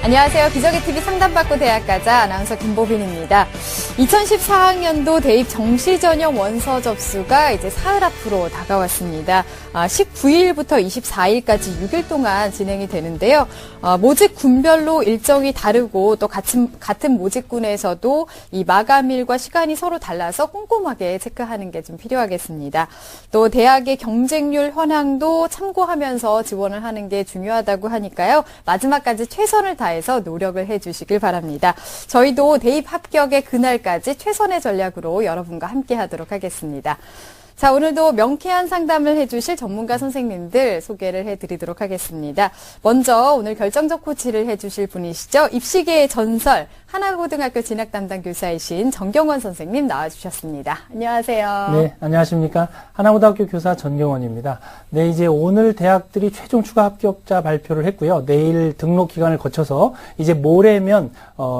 안녕하세요. 기저귀TV 상담받고 대학 가자 아나운서 김보빈입니다. 2014학년도 대입 정시전형 원서 접수가 이제 사흘 앞으로 다가왔습니다. 19일부터 24일까지 6일 동안 진행이 되는데요. 모집 군별로 일정이 다르고 또 같은 모집군에서도 이 마감일과 시간이 서로 달라서 꼼꼼하게 체크하는 게 좀 필요하겠습니다. 또 대학의 경쟁률 현황도 참고하면서 지원을 하는 게 중요하다고 하니까요. 마지막까지 최선을 다해서 노력을 해주시길 바랍니다. 저희도 대입 합격의 그날까지 최선의 전략으로 여러분과 함께 하도록 하겠습니다. 자, 오늘도 명쾌한 상담을 해주실 전문가 선생님들 소개를 해드리도록 하겠습니다. 먼저 오늘 결정적 코치를 해주실 분이시죠. 입시계의 전설, 하나고등학교 진학 담당 교사이신 정경원 선생님 나와주셨습니다. 안녕하세요. 네, 안녕하십니까. 하나고등학교 교사 전경원입니다. 네, 이제 오늘 대학들이 최종 추가 합격자 발표를 했고요. 내일 등록 기간을 거쳐서 이제 모레면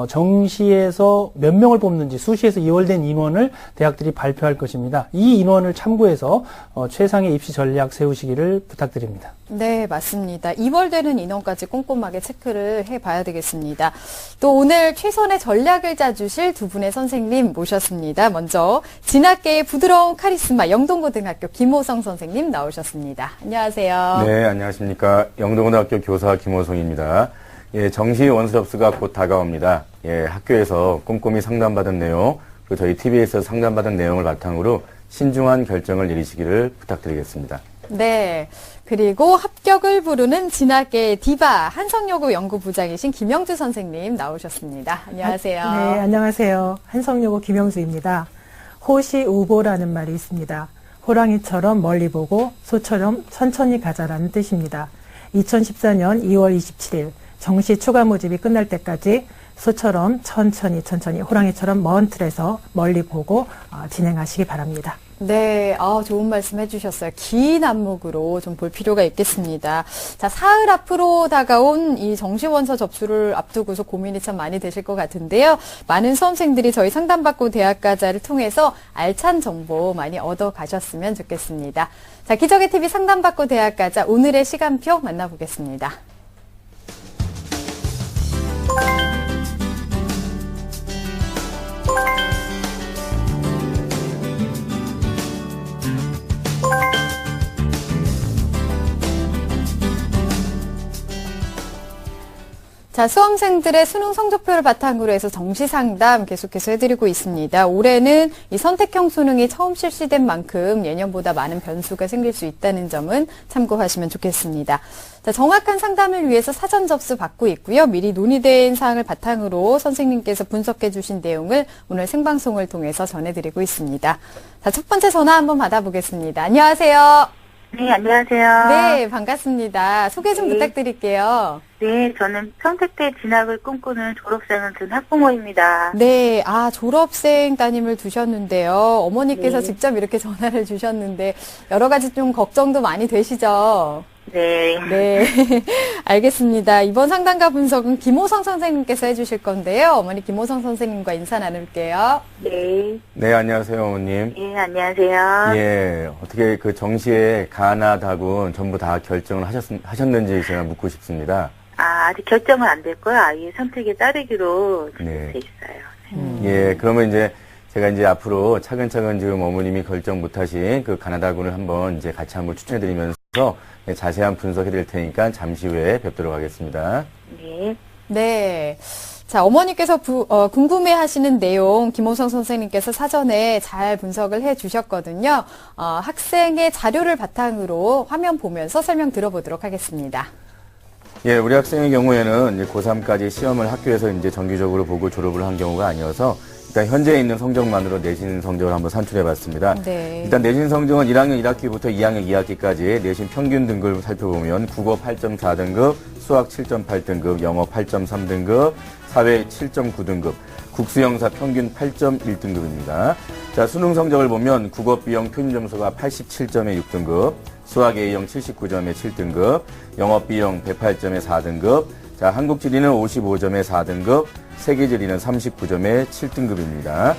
정시에서 몇 명을 뽑는지 수시에서 이월된 인원을 대학들이 발표할 것입니다. 이 인원을 참고해서 최상의 입시 전략 세우시기를 부탁드립니다. 네, 맞습니다. 이월되는 인원까지 꼼꼼하게 체크를 해봐야 되겠습니다. 또 오늘 최선의 전략을 짜주실 두 분의 선생님 모셨습니다. 먼저 진학계의 부드러운 카리스마 영동고등학교 김호성 선생님 나오셨습니다. 안녕하세요. 네, 안녕하십니까. 영동고등학교 교사 김호성입니다. 예, 정시 원서 접수가 곧 다가옵니다. 예, 학교에서 꼼꼼히 상담받은 내용, 그리고 저희 TV에서 상담받은 내용을 바탕으로 신중한 결정을 내리시기를 부탁드리겠습니다. 네. 그리고 합격을 부르는 진학계의 디바 한성여고 연구부장이신 김영주 선생님 나오셨습니다. 안녕하세요. 네, 안녕하세요. 한성여고 김영주입니다. 호시우보라는 말이 있습니다. 호랑이처럼 멀리 보고 소처럼 천천히 가자라는 뜻입니다. 2014년 2월 27일 정시 추가 모집이 끝날 때까지 소처럼 천천히 호랑이처럼 먼 틀에서 멀리 보고 진행하시기 바랍니다. 네, 좋은 말씀 해주셨어요. 긴 안목으로 좀 볼 필요가 있겠습니다. 자, 사흘 앞으로 다가온 이 정시원서 접수를 앞두고서 고민이 참 많이 되실 것 같은데요. 많은 수험생들이 저희 상담받고 대학가자를 통해서 알찬 정보 많이 얻어가셨으면 좋겠습니다. 자, 기저귀TV 상담받고 대학가자 오늘의 시간표 만나보겠습니다. 자, 수험생들의 수능 성적표를 바탕으로 해서 정시 상담 계속해서 해드리고 있습니다. 올해는 이 선택형 수능이 처음 실시된 만큼 예년보다 많은 변수가 생길 수 있다는 점은 참고하시면 좋겠습니다. 자, 정확한 상담을 위해서 사전 접수 받고 있고요. 미리 논의된 사항을 바탕으로 선생님께서 분석해 주신 내용을 오늘 생방송을 통해서 전해드리고 있습니다. 자, 첫 번째 전화 한번 받아보겠습니다. 안녕하세요. 네, 안녕하세요. 네, 반갑습니다. 소개 좀 부탁드릴게요. 네, 저는 평택대 진학을 꿈꾸는 졸업생을 둔 학부모입니다. 네, 졸업생 따님을 두셨는데요. 어머니께서 직접 이렇게 전화를 주셨는데 여러 가지 좀 걱정도 많이 되시죠? 네. 네, 알겠습니다. 이번 상담과 분석은 김호성 선생님께서 해주실 건데요. 어머니 김호성 선생님과 인사 나눌게요. 네. 네, 안녕하세요, 어머님. 예, 안녕하세요. 예, 어떻게 그 정시에 가나 다군 전부 다 결정을 하셨는지 제가 묻고 싶습니다. 아직 결정은 안 됐고요. 아이의 선택에 따르기로 네. 돼 있어요. 예, 그러면 이제 제가 이제 앞으로 차근차근 지금 어머님이 결정 못하신 그 가나다군을 한번 이제 같이 한번 추천해드리면서 자세한 분석해 드릴 테니까 잠시 후에 뵙도록 하겠습니다. 네. 네. 자, 어머니께서 궁금해 하시는 내용 김호성 선생님께서 사전에 잘 분석을 해 주셨거든요. 학생의 자료를 바탕으로 화면 보면서 설명 들어보도록 하겠습니다. 예, 우리 학생의 경우에는 이제 고3까지 시험을 학교에서 이제 정기적으로 보고 졸업을 한 경우가 아니어서 일단 현재 있는 성적만으로 내신 성적을 한번 산출해 봤습니다. 네. 일단 내신 성적은 1학년 1학기부터 2학년 2학기까지 내신 평균 등급을 살펴보면 국어 8.4등급, 수학 7.8등급, 영어 8.3등급, 사회 7.9등급, 국수영사 평균 8.1등급입니다. 자, 수능 성적을 보면 국어 B형 표준 점수가 87점에 6등급, 수학 A형 79점에 7등급, 영어 B형 108점에 4등급, 자, 한국 지리는 55점에 4등급, 세계 지리는 39점에 7등급입니다.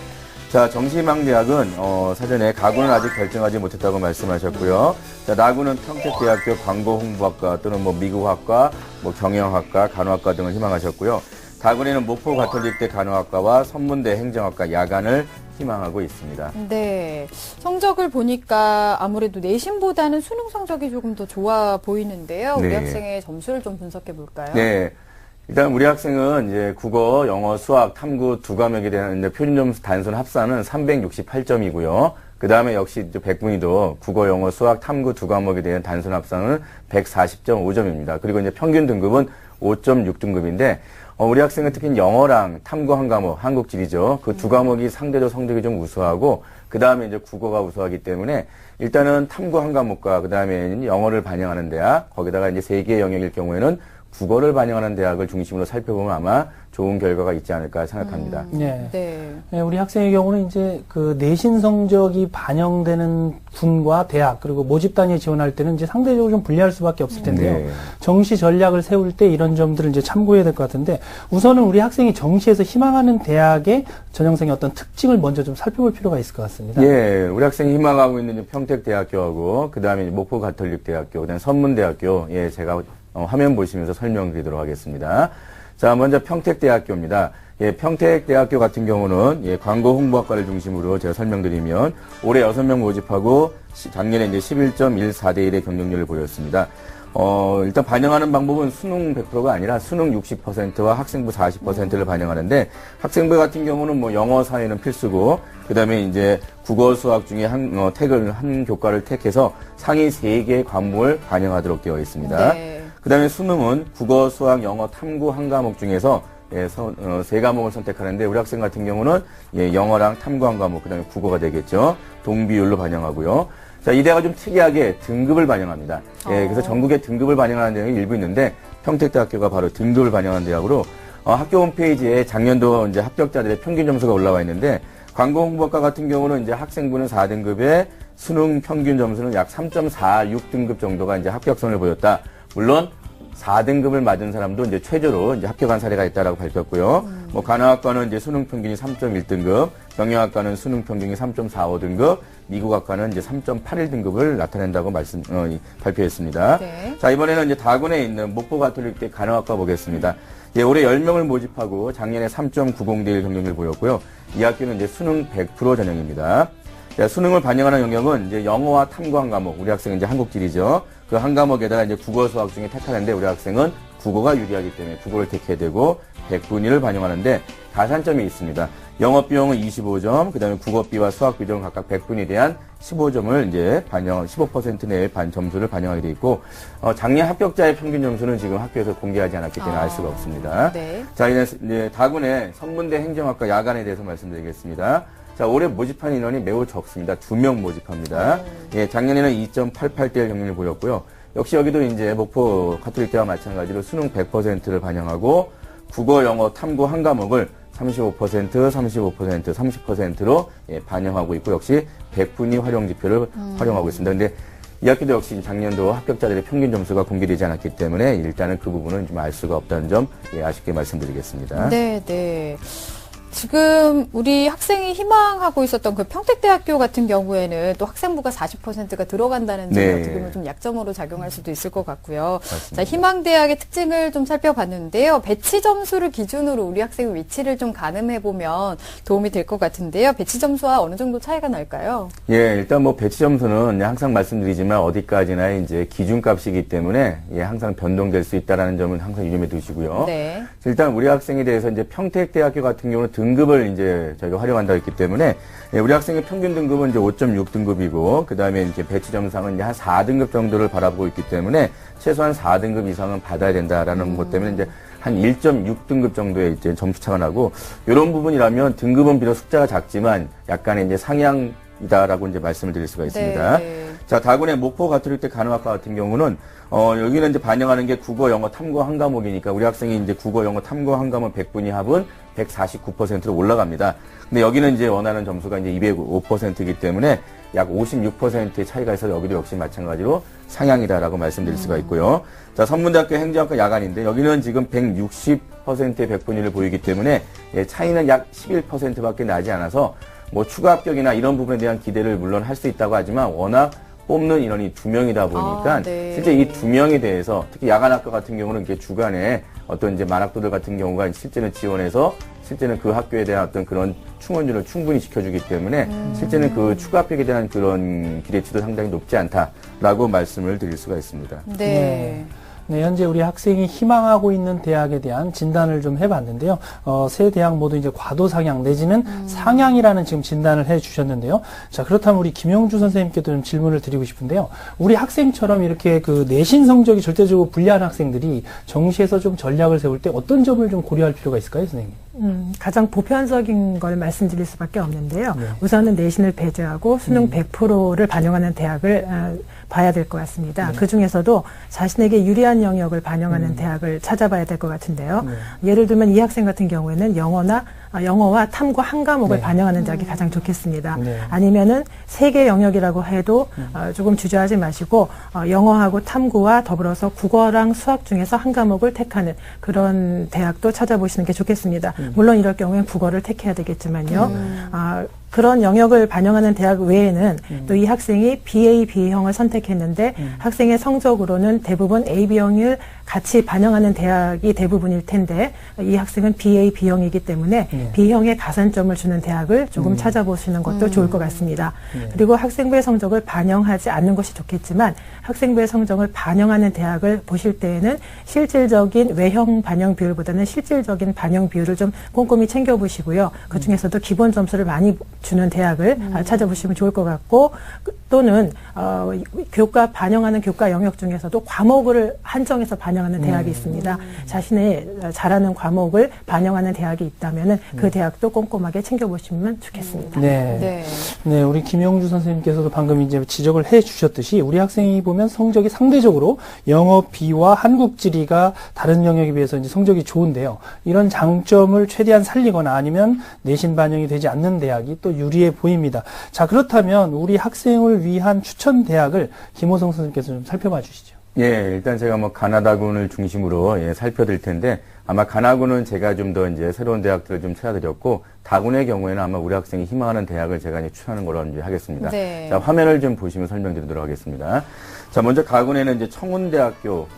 자, 정시희망대학은 사전에 가구는 아직 결정하지 못했다고 말씀하셨고요. 자, 나구는 평택대학교 광고홍보학과 또는 뭐 미국학과, 뭐 경영학과, 간호학과 등을 희망하셨고요. 다군에는 목포 가톨릭대 간호학과와 선문대 행정학과 야간을 희망하고 있습니다. 네. 성적을 보니까 아무래도 내신보다는 수능 성적이 조금 더 좋아 보이는데요. 우리 네. 학생의 점수를 좀 분석해 볼까요? 네. 일단 우리 학생은 이제 국어, 영어, 수학, 탐구 두 과목에 대한 이제 표준 점수 단순 합산은 368점이고요. 그 다음에 역시 이제 백분위도 국어, 영어, 수학, 탐구 두 과목에 대한 단순 합산은 140.5점입니다. 그리고 이제 평균 등급은 5.6등급인데 우리 학생은 특히 영어랑 탐구 한 과목, 한국지리죠. 그 두 과목이 상대적 성적이 좀 우수하고 그 다음에 이제 국어가 우수하기 때문에 일단은 탐구 한 과목과 그 다음에 영어를 반영하는 대학, 거기다가 이제 세 개의 영역일 경우에는 국어를 반영하는 대학을 중심으로 살펴보면 아마 좋은 결과가 있지 않을까 생각합니다. 네. 네. 네, 우리 학생의 경우는 이제 그 내신 성적이 반영되는 군과 대학 그리고 모집 단위에 지원할 때는 이제 상대적으로 좀 불리할 수밖에 없을 텐데요. 네. 정시 전략을 세울 때 이런 점들을 이제 참고해야 될 것 같은데 우선은 우리 학생이 정시에서 희망하는 대학의 전형생의 어떤 특징을 먼저 좀 살펴볼 필요가 있을 것 같습니다. 예, 우리 학생이 희망하고 있는 평택대학교하고 그 다음에 목포 가톨릭대학교, 그다음에 선문대학교, 예, 제가 화면 보시면서 설명드리도록 하겠습니다. 자, 먼저 평택대학교입니다. 예, 평택대학교 같은 경우는 예, 광고 홍보학과를 중심으로 제가 설명드리면 올해 6명 모집하고 작년에 이제 11.14대 1의 경쟁률을 보였습니다. 일단 반영하는 방법은 수능 100%가 아니라 수능 60%와 학생부 40%를 반영하는데 학생부 같은 경우는 뭐 영어, 사회는 필수고 그다음에 이제 국어, 수학 중에 한 교과를 택해서 상위 3개의 과목을 반영하도록 되어 있습니다. 네. 그다음에 수능은 국어, 수학, 영어, 탐구 한 과목 중에서 예, 세 과목을 선택하는데 우리 학생 같은 경우는 예, 영어랑 탐구 한 과목, 그다음에 국어가 되겠죠. 동비율로 반영하고요. 자, 이 대학은 좀 특이하게 등급을 반영합니다. 예, 그래서 전국에 등급을 반영하는 대학이 일부 있는데 평택대학교가 바로 등급을 반영하는 대학으로 학교 홈페이지에 작년도 이제 합격자들의 평균 점수가 올라와 있는데 광고 홍보학과 같은 경우는 이제 학생부는 4등급에 수능 평균 점수는 약 3.46등급 정도가 이제 합격선을 보였다. 물론 4등급을 맞은 사람도 이제 최저로 이제 합격한 사례가 있다라고 밝혔고요. 뭐 간호학과는 이제 수능 평균이 3.1등급, 경영학과는 수능 평균이 3.45등급, 미국학과는 이제 3.81등급을 나타낸다고 발표했습니다. 네. 자, 이번에는 이제 다군에 있는 목포 가톨릭대 간호학과 보겠습니다. 예, 올해 10명을 모집하고 작년에 3.90대 1 경쟁률을 보였고요. 이 학교는 이제 수능 100% 전형입니다. 자, 수능을 반영하는 영역은 이제 영어와 탐구 한 과목, 우리 학생은 이제 한국지리죠. 그 한 과목에다가 이제 국어, 수학 중에 택하는데 우리 학생은 국어가 유리하기 때문에 국어를 택해야 되고 100분위를 반영하는데 가산점이 있습니다. 영어 비용은 25점, 그다음에 국어비와 수학비 등 각각 100분에 대한 15점을 이제 15% 내의 점수를 반영하게 돼 있고 작년 합격자의 평균 점수는 지금 학교에서 공개하지 않았기 때문에 알 수가 없습니다. 네. 자, 이제 다군의 선문대 행정학과 야간에 대해서 말씀드리겠습니다. 자, 올해 모집한 인원이 매우 적습니다. 2명 모집합니다. 예, 작년에는 2.88대 1 경쟁률을 보였고요. 역시 여기도 이제 목포 가톨릭대와 마찬가지로 수능 100%를 반영하고 국어, 영어, 탐구 한 과목을 35%, 35%, 30%로 예, 반영하고 있고 역시 100분위 활용 지표를 활용하고 있습니다. 근데 이 학교도 역시 작년도 합격자들의 평균 점수가 공개되지 않았기 때문에 일단은 그 부분은 좀 알 수가 없다는 점 예, 아쉽게 말씀드리겠습니다. 네, 네. 지금 우리 학생이 희망하고 있었던 그 평택대학교 같은 경우에는 또 학생부가 40%가 들어간다는 점이 네. 어떻게 보면 좀 약점으로 작용할 수도 있을 것 같고요. 맞습니다. 자, 희망대학의 특징을 좀 살펴봤는데요. 배치 점수를 기준으로 우리 학생의 위치를 좀 가늠해보면 도움이 될 것 같은데요. 배치 점수와 어느 정도 차이가 날까요? 예, 일단 뭐 배치 점수는 항상 말씀드리지만 어디까지나 이제 기준값이기 때문에 예, 항상 변동될 수 있다라는 점은 항상 유념해 두시고요. 네. 일단 우리 학생에 대해서 이제 평택대학교 같은 경우는 등급을 이제 저희가 활용한다고 했기 때문에 예, 우리 학생의 평균 등급은 이제 5.6등급이고 그 다음에 이제 배치 점상은 이제 한 4등급 정도를 바라보고 있기 때문에 최소한 4등급 이상은 받아야 된다라는 것 때문에 이제 한 1.6등급 정도의 이제 점수차가 나고 이런 부분이라면 등급은 비록 숫자가 작지만 약간의 이제 상향이다라고 이제 말씀을 드릴 수가 있습니다. 네. 자, 다군의 목포 가톨릭대 간호학과 같은 경우는 여기는 이제 반영하는 게 국어, 영어, 탐구 한 과목이니까 우리 학생이 이제 국어, 영어, 탐구 한 과목 100분위 합은 149%로 올라갑니다. 근데 여기는 이제 원하는 점수가 이제 205%이기 때문에 약 56%의 차이가 있어서 여기도 역시 마찬가지로 상향이다라고 말씀드릴 수가 있고요. 자, 선문대학교 행정학과 야간인데 여기는 지금 160%의 100분위를 보이기 때문에 예, 차이는 약 11%밖에 나지 않아서 뭐 추가 합격이나 이런 부분에 대한 기대를 물론 할 수 있다고 하지만 워낙 뽑는 인원이 2명이다 보니까 네. 실제 이 2명에 대해서 특히 야간학교 같은 경우는 이렇게 주간에 어떤 이제 만학도들 같은 경우가 실제는 지원해서 실제는 그 학교에 대한 어떤 그런 충원율을 충분히 지켜주기 때문에 실제는 그 추가 합격에 대한 그런 기대치도 상당히 높지 않다라고 말씀을 드릴 수가 있습니다. 네. 네, 현재 우리 학생이 희망하고 있는 대학에 대한 진단을 좀 해봤는데요. 세 대학 모두 이제 과도 상향 내지는 상향이라는 지금 진단을 해주셨는데요. 자, 그렇다면 우리 김영주 선생님께도 좀 질문을 드리고 싶은데요. 우리 학생처럼 이렇게 그 내신 성적이 절대적으로 불리한 학생들이 정시에서 좀 전략을 세울 때 어떤 점을 좀 고려할 필요가 있을까요, 선생님? 가장 보편적인 걸 말씀드릴 수밖에 없는데요. 우선은 내신을 배제하고 수능 100%를 반영하는 대학을 봐야 될 것 같습니다. 그 중에서도 자신에게 유리한 영역을 반영하는 대학을 찾아봐야 될 것 같은데요. 예를 들면 이 학생 같은 경우에는 영어와 탐구 한 과목을 반영하는 대학이 가장 좋겠습니다. 아니면은 세 개 영역이라고 해도 조금 주저하지 마시고 영어하고 탐구와 더불어서 국어랑 수학 중에서 한 과목을 택하는 그런 대학도 찾아보시는 게 좋겠습니다. 물론 이럴 경우엔 국어를 택해야 되겠지만요. 그런 영역을 반영하는 대학 외에는 또 이 학생이 BA, B형을 선택했는데 학생의 성적으로는 대부분 A, B형을 같이 반영하는 대학이 대부분일 텐데 이 학생은 BA, B형이기 때문에 B형에 가산점을 주는 대학을 조금 찾아보시는 것도 좋을 것 같습니다. 그리고 학생부의 성적을 반영하지 않는 것이 좋겠지만 학생부의 성적을 반영하는 대학을 보실 때에는 실질적인 외형 반영 비율보다는 실질적인 반영 비율을 좀 꼼꼼히 챙겨보시고요. 그중에서도 기본 점수를 많이 주는 대학을 찾아보시면 좋을 것 같고 또는 교과 반영하는 교과 영역 중에서도 과목을 한정해서 반영하는 대학이 있습니다. 자신의 잘하는 과목을 반영하는 대학이 있다면은 그 대학도 꼼꼼하게 챙겨보시면 좋겠습니다. 네. 네, 우리 김영주 선생님께서도 방금 이제 지적을 해 주셨듯이 우리 학생이 보면 성적이 상대적으로 영어 B와 한국 지리가 다른 영역에 비해서 이제 성적이 좋은데요. 이런 장점을 최대한 살리거나 아니면 내신 반영이 되지 않는 대학이 또 유리해 보입니다. 자, 그렇다면 우리 학생을 위한 추천 대학을 김호성 선생님께서 좀 살펴봐 주시죠. 예, 일단 제가 뭐 가나다군을 중심으로 살펴드릴 텐데 아마 가나군은 제가 좀 더 이제 새로운 대학들을 좀 찾아드렸고 다군의 경우에는 아마 우리 학생이 희망하는 대학을 제가 이제 추천하는 걸로 이제 하겠습니다. 네. 자, 화면을 좀 보시면 설명드리도록 하겠습니다. 자, 먼저 가군에는 이제 청운대학교,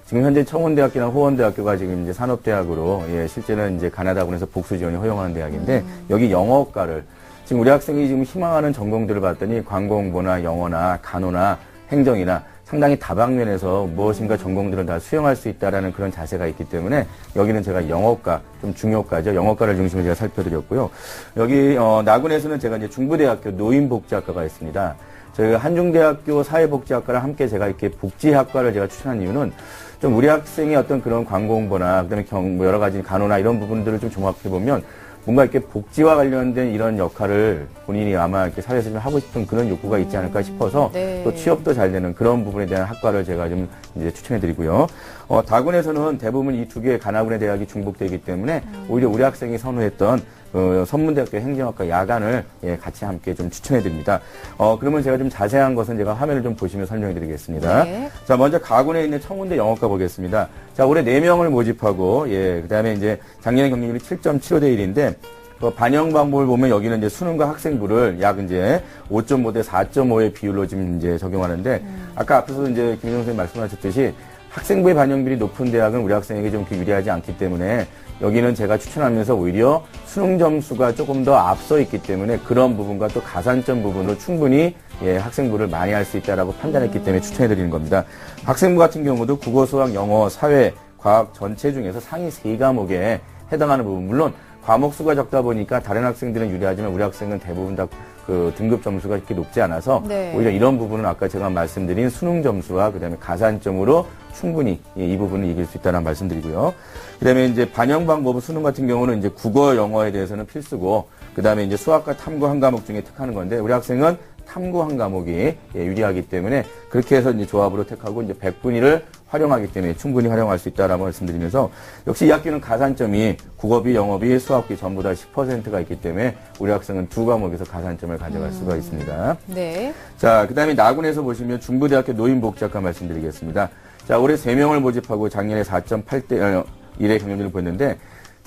지금 현재 청운대학교나 호원대학교가 지금 이제 산업대학으로, 실제는 이제 가나다군에서 복수 지원이 허용하는 대학인데, 여기 영어과를, 지금 우리 학생이 지금 희망하는 전공들을 봤더니 관공부나 영어나 간호나 행정이나 상당히 다방면에서 무엇인가 전공들은 다 수용할 수 있다라는 그런 자세가 있기 때문에 여기는 제가 영어과, 좀 중요과죠. 영어과를 중심으로 제가 살펴드렸고요. 여기, 나군에서는 제가 이제 중부대학교 노인복지학과가 있습니다. 저희가 한중대학교 사회복지학과랑 함께 제가 이렇게 복지학과를 제가 추천한 이유는 좀 우리 학생의 어떤 그런 관공부나 그다음에 뭐 여러 가지 간호나 이런 부분들을 좀 종합해 보면 뭔가 이렇게 복지와 관련된 이런 역할을 본인이 아마 이렇게 사회에서 좀 하고 싶은 그런 욕구가 있지 않을까 싶어서 또 취업도 잘 되는 그런 부분에 대한 학과를 제가 좀 이제 추천해 드리고요. 다군에서는 대부분 이 두 개의 가나군의 대학이 중복되기 때문에 오히려 우리 학생이 선호했던 선문대학교 행정학과 야간을 같이 함께 좀 추천해 드립니다. 그러면 제가 좀 자세한 것은 제가 화면을 좀 보시면 설명해 드리겠습니다. 네. 자, 먼저 가군에 있는 청운대 영어과 보겠습니다. 자, 올해 4명을 모집하고, 그 다음에 이제 작년에 경쟁률이 7.75대 1인데, 반영 방법을 보면 여기는 이제 수능과 학생부를 약 이제 5.5대 4.5의 비율로 지금 이제 적용하는데, 아까 앞에서 이제 김희정 선생님 말씀하셨듯이 학생부의 반영률이 높은 대학은 우리 학생에게 좀 유리하지 않기 때문에 여기는 제가 추천하면서 오히려 수능 점수가 조금 더 앞서 있기 때문에 그런 부분과 또 가산점 부분으로 충분히 학생부를 많이 할 수 있다라고 판단했기 때문에 추천해 드리는 겁니다. 학생부 같은 경우도 국어, 수학, 영어, 사회, 과학 전체 중에서 상위 3과목에 해당하는 부분, 물론 과목 수가 적다 보니까 다른 학생들은 유리하지만 우리 학생은 대부분 다 그 등급 점수가 이렇게 높지 않아서 오히려 이런 부분은 아까 제가 말씀드린 수능 점수와 그다음에 가산점으로 충분히 이 부분을 이길 수 있다는 말씀드리고요. 그다음에 이제 반영 방법은 수능 같은 경우는 이제 국어, 영어에 대해서는 필수고 그다음에 이제 수학과 탐구 한 과목 중에 택하는 건데 우리 학생은 탐구 한 과목이 유리하기 때문에 그렇게 해서 이제 조합으로 택하고 이제 100분위를 활용하기 때문에 충분히 활용할 수 있다라고 말씀드리면서 역시 이 학교는 가산점이 국어비, 영어비, 수학비 전부 다 10%가 있기 때문에 우리 학생은 두 과목에서 가산점을 가져갈 수가 있습니다. 네. 자, 그다음에 나군에서 보시면 중부대학교 노인복지학과 말씀드리겠습니다. 자, 올해 3명을 모집하고 작년에 4.8대 1의 경쟁률을 보였는데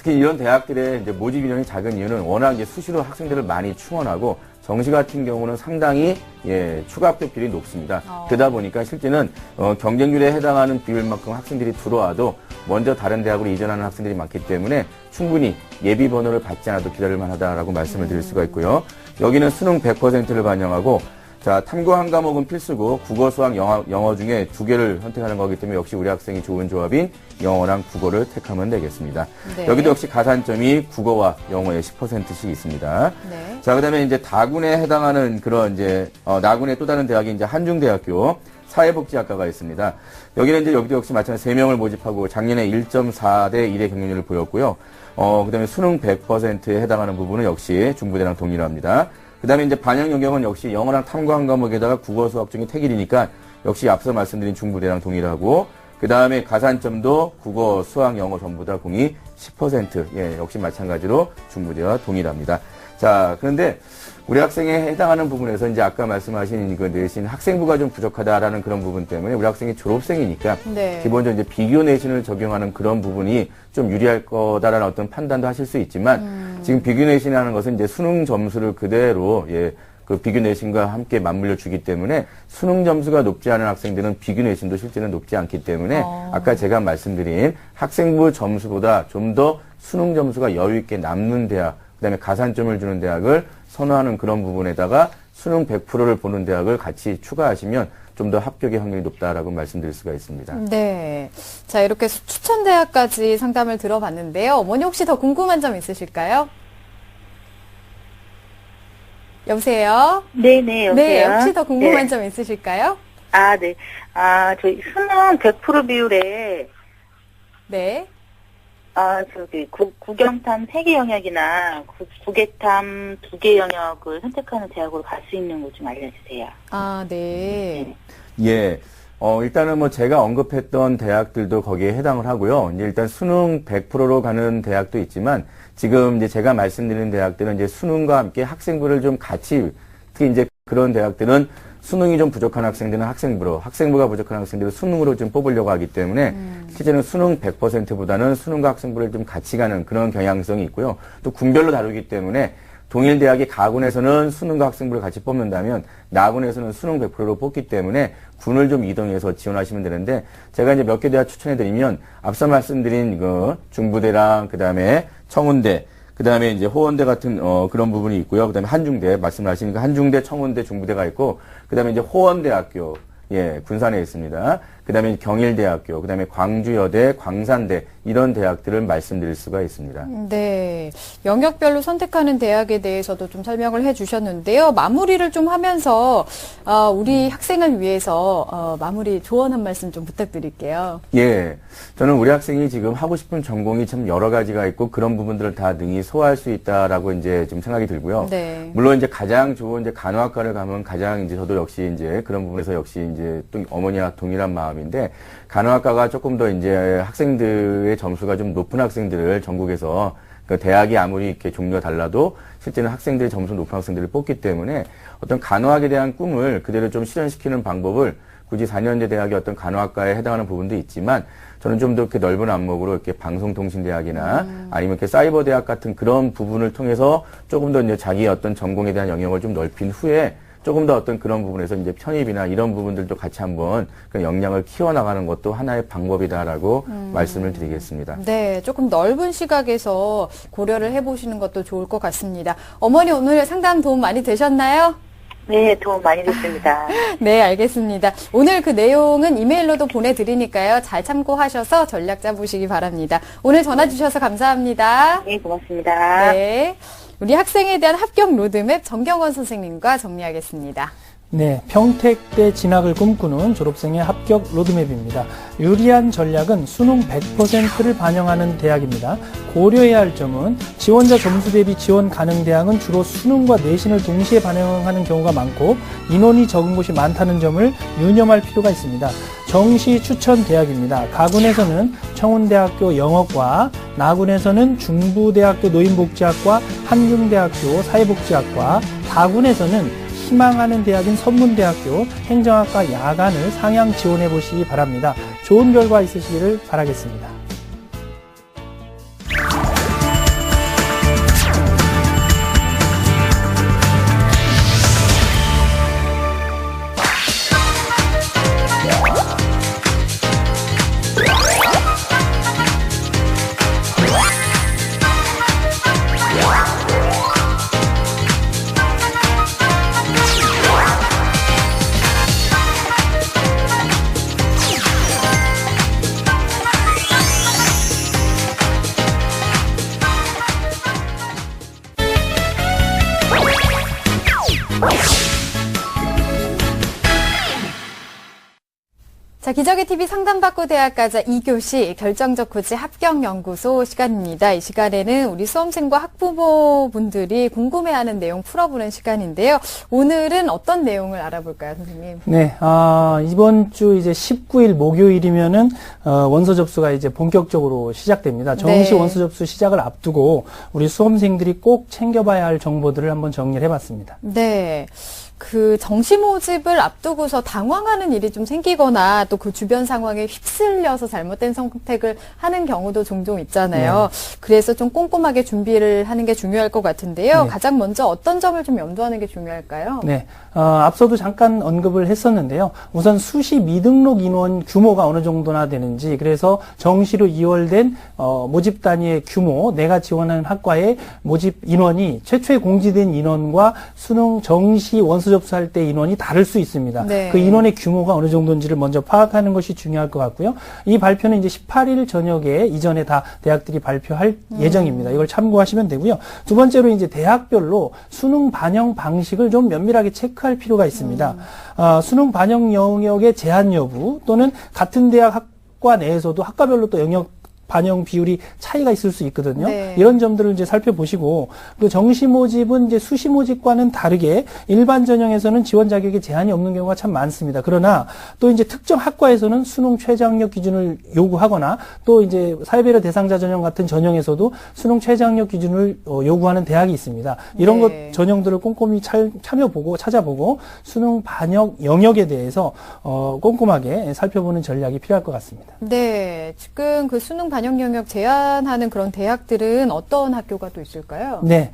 특히 이런 대학들의 이제 모집 인원이 작은 이유는 워낙 이제 수시로 학생들을 많이 충원하고 정시 같은 경우는 상당히 추가 합격 비율이 높습니다. 그러다 보니까 실제는 경쟁률에 해당하는 비율만큼 학생들이 들어와도 먼저 다른 대학으로 이전하는 학생들이 많기 때문에 충분히 예비 번호를 받지 않아도 기다릴 만하다라고 말씀을 드릴 수가 있고요. 여기는 수능 100%를 반영하고 자, 탐구 한 과목은 필수고 국어, 수학, 영어 중에 2개를 선택하는 거기 때문에 역시 우리 학생이 좋은 조합인 영어랑 국어를 택하면 되겠습니다. 네. 여기도 역시 가산점이 국어와 영어에 10%씩 있습니다. 네. 자, 그다음에 이제 다군에 해당하는 그런 이제 나군의 또 다른 대학이 이제 한중대학교 사회복지학과가 있습니다. 여기는 이제 여기도 역시 마찬가지 3명을 모집하고 작년에 1.4대 1의 경쟁률을 보였고요. 그다음에 수능 100%에 해당하는 부분은 역시 중부대랑 동일합니다. 그 다음에 이제 반영 영역은 역시 영어랑 탐구 한 과목에다가 국어 수학 중에 택일이니까 역시 앞서 말씀드린 중부대랑 동일하고 그 다음에 가산점도 국어, 수학, 영어 전부 다 공이 10% 역시 마찬가지로 중부대와 동일합니다. 자, 그런데 우리 학생에 해당하는 부분에서 이제 아까 말씀하신 그 내신 학생부가 좀 부족하다라는 그런 부분 때문에 우리 학생이 졸업생이니까 네. 기본적으로 이제 비교 내신을 적용하는 그런 부분이 좀 유리할 거다라는 어떤 판단도 하실 수 있지만 지금 비교 내신이라는 것은 이제 수능 점수를 그대로 그 비교 내신과 함께 맞물려 주기 때문에 수능 점수가 높지 않은 학생들은 비교 내신도 실제는 높지 않기 때문에 아까 제가 말씀드린 학생부 점수보다 좀 더 수능 점수가 여유 있게 남는 대학, 그다음에 가산점을 주는 대학을 선호하는 그런 부분에다가 수능 100%를 보는 대학을 같이 추가하시면 좀 더 합격의 확률이 높다라고 말씀드릴 수가 있습니다. 네. 자, 이렇게 추천 대학까지 상담을 들어봤는데요. 어머니 혹시 더 궁금한 점 있으실까요? 여보세요? 네네, 여보세요. 네, 혹시 더 궁금한 네. 점 있으실까요? 네. 저희 수능 100% 비율에, 네. 국영탐 3개 영역이나 국외탐 2개 영역을 선택하는 대학으로 갈 수 있는 곳 좀 알려주세요. 네. 예. 일단은 뭐 제가 언급했던 대학들도 거기에 해당을 하고요. 이제 일단 수능 100%로 가는 대학도 있지만 지금 이제 제가 말씀드린 대학들은 이제 수능과 함께 학생부를 좀 같이 특히 이제 그런 대학들은 수능이 좀 부족한 학생들은 학생부로, 학생부가 부족한 학생들은 수능으로 좀 뽑으려고 하기 때문에 실제는 수능 100%보다는 수능과 학생부를 좀 같이 가는 그런 경향성이 있고요. 또 군별로 다루기 때문에 동일 대학의 가군에서는 수능과 학생부를 같이 뽑는다면 나군에서는 수능 100%로 뽑기 때문에 군을 좀 이동해서 지원하시면 되는데 제가 이제 몇 개 대학 추천해드리면 앞서 말씀드린 그 중부대랑 그 다음에 청운대 그 다음에 이제 호원대 같은, 그런 부분이 있고요. 그 다음에 한중대, 말씀하시니까 한중대, 청운대, 중부대가 있고, 그 다음에 이제 호원대학교, 군산에 있습니다. 그 다음에 경일대학교, 그 다음에 광주여대, 광산대, 이런 대학들을 말씀드릴 수가 있습니다. 네. 영역별로 선택하는 대학에 대해서도 좀 설명을 해 주셨는데요. 마무리를 좀 하면서, 우리 학생을 위해서, 마무리 조언 한 말씀 좀 부탁드릴게요. 예. 저는 우리 학생이 지금 하고 싶은 전공이 참 여러 가지가 있고 그런 부분들을 다 능히 소화할 수 있다라고 이제 좀 생각이 들고요. 네. 물론 이제 가장 좋은 이제 간호학과를 가면 가장 이제 저도 역시 이제 그런 부분에서 역시 이제 또 어머니와 동일한 마음인데 간호학과가 조금 더 이제 학생들의 점수가 좀 높은 학생들을 전국에서 그 대학이 아무리 이렇게 종류가 달라도 실제는 학생들의 점수 높은 학생들을 뽑기 때문에 어떤 간호학에 대한 꿈을 그대로 좀 실현시키는 방법을 굳이 4년제 대학의 어떤 간호학과에 해당하는 부분도 있지만 저는 좀 더 이렇게 넓은 안목으로 이렇게 방송통신대학이나 아니면 이렇게 사이버대학 같은 그런 부분을 통해서 조금 더 이제 자기의 어떤 전공에 대한 영역을 좀 넓힌 후에 조금 더 어떤 그런 부분에서 이제 편입이나 이런 부분들도 같이 한번 그 역량을 키워나가는 것도 하나의 방법이다라고 말씀을 드리겠습니다. 네, 조금 넓은 시각에서 고려를 해보시는 것도 좋을 것 같습니다. 어머니 오늘 상담 도움 많이 되셨나요? 네, 도움 많이 됐습니다. 네, 알겠습니다. 오늘 그 내용은 이메일로도 보내드리니까요. 잘 참고하셔서 전략 짜보시기 바랍니다. 오늘 전화 주셔서 감사합니다. 네, 고맙습니다. 네. 우리 학생에 대한 합격 로드맵 정경원 선생님과 정리하겠습니다. 네, 평택대 진학을 꿈꾸는 졸업생의 합격 로드맵입니다. 유리한 전략은 수능 100%를 반영하는 대학입니다. 고려해야 할 점은 지원자 점수 대비 지원 가능 대학은 주로 수능과 내신을 동시에 반영하는 경우가 많고 인원이 적은 곳이 많다는 점을 유념할 필요가 있습니다. 정시 추천 대학입니다. 가군에서는 청운대학교 영어과, 나군에서는 중부대학교 노인복지학과, 한중대학교 사회복지학과, 다군에서는 희망하는 대학인 선문대학교 행정학과 야간을 상향 지원해 보시기 바랍니다. 좋은 결과 있으시기를 바라겠습니다. 자, 기적의 TV 상담받고 대학가자 2교시 결정적 고지 합격연구소 시간입니다. 이 시간에는 우리 수험생과 학부모분들이 궁금해하는 내용 풀어보는 시간인데요. 오늘은 어떤 내용을 알아볼까요, 선생님? 네, 이번 주 이제 19일 목요일이면은 원서 접수가 이제 본격적으로 시작됩니다. 정시 네. 원서 접수 시작을 앞두고 우리 수험생들이 꼭 챙겨봐야 할 정보들을 한번 정리를 해봤습니다. 네. 그 정시 모집을 앞두고서 당황하는 일이 좀 생기거나 또 그 주변 상황에 휩쓸려서 잘못된 선택을 하는 경우도 종종 있잖아요. 그래서 좀 꼼꼼하게 준비를 하는 게 중요할 것 같은데요. 네. 가장 먼저 어떤 점을 좀 염두하는 게 중요할까요? 네, 앞서도 잠깐 언급을 했었는데요. 우선 수시 미등록 인원 규모가 어느 정도나 되는지, 그래서 정시로 이월된 모집 단위의 규모, 내가 지원하는 학과의 모집 인원이 최초에 공지된 인원과 수능 정시 원서 접수할 때 인원이 다를 수 있습니다. 네. 그 인원의 규모가 어느 정도인지를 먼저 파악하는 것이 중요할 것 같고요. 이 발표는 이제 18일 저녁에 이전에 다 대학들이 발표할 예정입니다. 이걸 참고하시면 되고요. 두 번째로 이제 대학별로 수능 반영 방식을 좀 면밀하게 체크할 필요가 있습니다. 수능 반영 영역의 제한 여부 또는 같은 대학 학과 내에서도 학과별로 또 영역 반영 비율이 차이가 있을 수 있거든요. 네. 이런 점들을 이제 살펴보시고, 그 정시 모집은 이제 수시 모집과는 다르게 일반 전형에서는 지원 자격에 제한이 없는 경우가 참 많습니다. 그러나 또 이제 특정 학과에서는 수능 최저학력 기준을 요구하거나 또 이제 사회배려 대상자 전형 같은 전형에서도 수능 최저학력 기준을 요구하는 대학이 있습니다. 이런 네. 것 전형들을 꼼꼼히 참여보고 찾아보고 수능 반영 영역에 대해서 꼼꼼하게 살펴보는 전략이 필요할 것 같습니다. 네. 지금 그 수능 반영 영역 제한하는 그런 대학들은 어떤 학교가 또 있을까요? 네,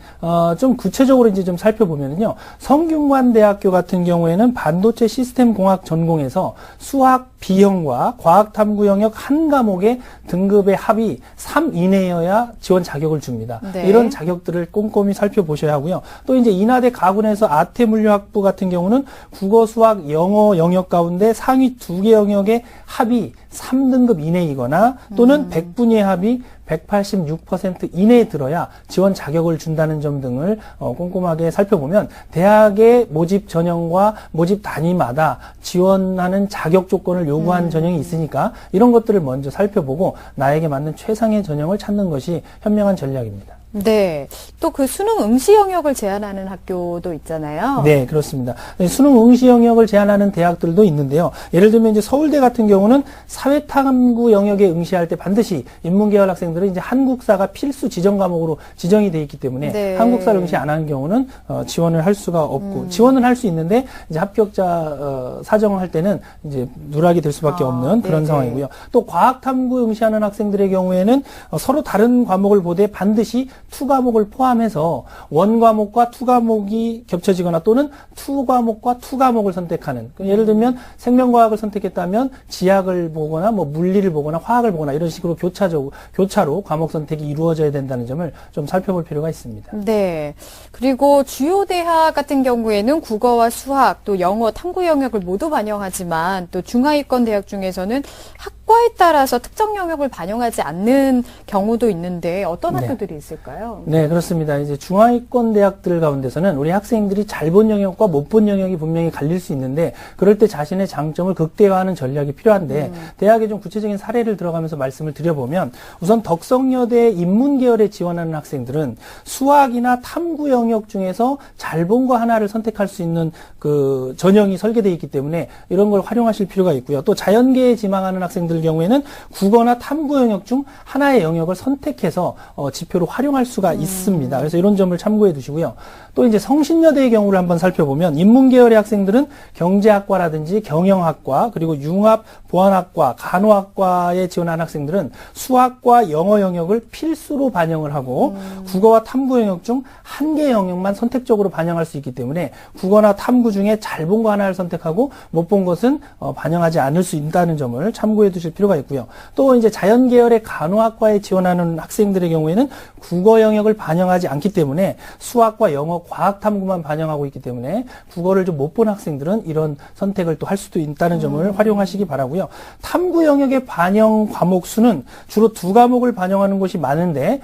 좀 구체적으로 이제 좀 살펴보면요. 성균관대학교 같은 경우에는 반도체 시스템 공학 전공에서 수학 B형과 과학 탐구 영역 한 과목의 등급의 합이 3 이내여야 지원 자격을 줍니다. 네. 이런 자격들을 꼼꼼히 살펴보셔야 하고요. 또 이제 인하대 가군에서 아태물리학부 같은 경우는 국어, 수학, 영어 영역 가운데 상위 2개 영역의 합이 3등급 이내이거나 또는 100분위의 합이 186% 이내에 들어야 지원 자격을 준다는 점 등을 꼼꼼하게 살펴보면 대학의 모집 전형과 모집 단위마다 지원하는 자격 조건을 요구하는 전형이 있으니까 이런 것들을 먼저 살펴보고 나에게 맞는 최상의 전형을 찾는 것이 현명한 전략입니다. 네. 또 그 수능 응시 영역을 제한하는 학교도 있잖아요. 네, 그렇습니다. 수능 응시 영역을 제한하는 대학들도 있는데요. 예를 들면 이제 서울대 같은 경우는 사회탐구 영역에 응시할 때 반드시 인문계열 학생들은 이제 한국사가 필수 지정 과목으로 지정이 돼 있기 때문에 네. 한국사를 응시 안 하는 경우는 지원을 할 수가 없고 지원은 할 수 있는데 이제 합격자 사정을 할 때는 이제 누락이 될 수밖에 없는 그런 네네. 상황이고요. 또 과학탐구 응시하는 학생들의 경우에는 서로 다른 과목을 보되 반드시 투 과목을 포함해서 원 과목과 투 과목이 겹쳐지거나 또는 투 과목과 투 과목을 선택하는. 예를 들면 생명과학을 선택했다면 지학을 보거나 뭐 물리를 보거나 화학을 보거나 이런 식으로 교차로 과목 선택이 이루어져야 된다는 점을 좀 살펴볼 필요가 있습니다. 네. 그리고 주요 대학 같은 경우에는 국어와 수학, 또 영어, 탐구 영역을 모두 반영하지만 또 중하위권 대학 중에서는 학과에 따라서 특정 영역을 반영하지 않는 경우도 있는데 어떤 네. 학교들이 있을까요? 네, 그렇습니다. 이제 중하위권 대학들 가운데서는 우리 학생들이 잘 본 영역과 못 본 영역이 분명히 갈릴 수 있는데 그럴 때 자신의 장점을 극대화하는 전략이 필요한데 대학의 좀 구체적인 사례를 들어가면서 말씀을 드려보면 우선 덕성여대 인문계열에 지원하는 학생들은 수학이나 탐구 영역 중에서 잘 본 거 하나를 선택할 수 있는 그 전형이 설계되어 있기 때문에 이런 걸 활용하실 필요가 있고요. 또 자연계에 지망하는 학생들 경우에는 국어나 탐구 영역 중 하나의 영역을 선택해서 지표로 활용할 수가 있습니다. 그래서 이런 점을 참고해 두시고요. 또 이제 성신여대의 경우를 한번 살펴보면 인문계열의 학생들은 경제학과라든지 경영학과 그리고 융합 보안학과 간호학과에 지원한 학생들은 수학과 영어 영역을 필수로 반영을 하고 국어와 탐구 영역 중 한 개 영역만 선택적으로 반영할 수 있기 때문에 국어나 탐구 중에 잘 본 거 하나를 선택하고 못 본 것은 반영하지 않을 수 있다는 점을 참고해 두실 필요가 있고요. 또 이제 자연계열의 간호학과에 지원하는 학생들의 경우에는 국어 영역을 반영하지 않기 때문에 수학과 영어 국어에서 과학 탐구만 반영하고 있기 때문에 국어를 좀 못 본 학생들은 이런 선택을 또 할 수도 있다는 점을 활용하시기 바라고요. 탐구 영역의 반영 과목 수는 주로 2과목을 반영하는 곳이 많은데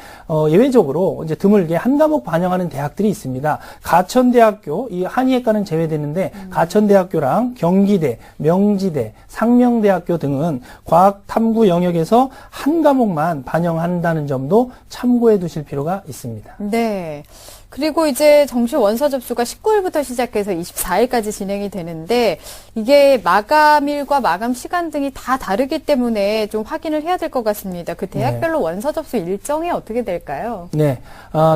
예외적으로 이제 드물게 한 과목 반영하는 대학들이 있습니다. 가천대학교, 이 한의학과는 제외되는데 가천대학교랑 경기대, 명지대, 상명대학교 등은 과학 탐구 영역에서 한 과목만 반영한다는 점도 참고해 두실 필요가 있습니다. 네. 그리고 이제 정시 원서 접수가 19일부터 시작해서 24일까지 진행이 되는데 이게 마감일과 마감 시간 등이 다 다르기 때문에 좀 확인을 해야 될 것 같습니다. 그 대학별로 원서 접수 일정이 어떻게 될까요? 네.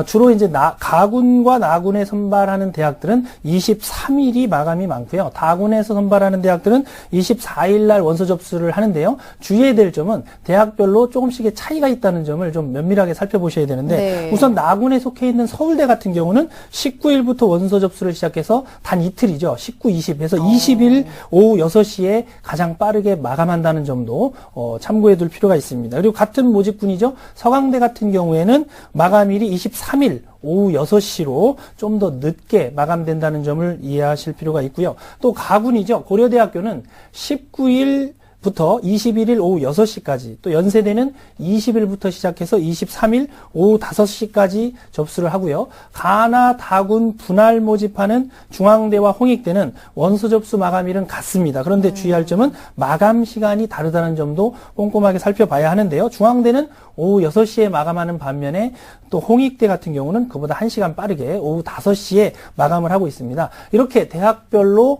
주로 이제 가군과 나군에 선발하는 대학들은 23일이 마감이 많고요. 다군에서 선발하는 대학들은 24일 날 원서 접수를 하는데요. 주의해야 될 점은 대학별로 조금씩의 차이가 있다는 점을 좀 면밀하게 살펴보셔야 되는데 네. 우선 나군에 속해 있는 서울대 같은 경우는 19일부터 원서 접수를 시작해서 단 이틀이죠. 19, 20 해서 20일 오후 6시에 가장 빠르게 마감한다는 점도 참고해 둘 필요가 있습니다. 그리고 같은 모집군이죠. 서강대 같은 경우에는 마감일이 23일 오후 6시로 좀 더 늦게 마감된다는 점을 이해하실 필요가 있고요. 또 가군이죠. 고려대학교는 19일 부터 21일 오후 6시까지, 또 연세대는 20일부터 시작해서 23일 오후 5시까지 접수를 하고요. 가나, 다군, 분할 모집하는 중앙대와 홍익대는 원서 접수 마감일은 같습니다. 그런데 주의할 점은 마감 시간이 다르다는 점도 꼼꼼하게 살펴봐야 하는데요. 중앙대는 오후 6시에 마감하는 반면에 또 홍익대 같은 경우는 그보다 1시간 빠르게 오후 5시에 마감을 하고 있습니다. 이렇게 대학별로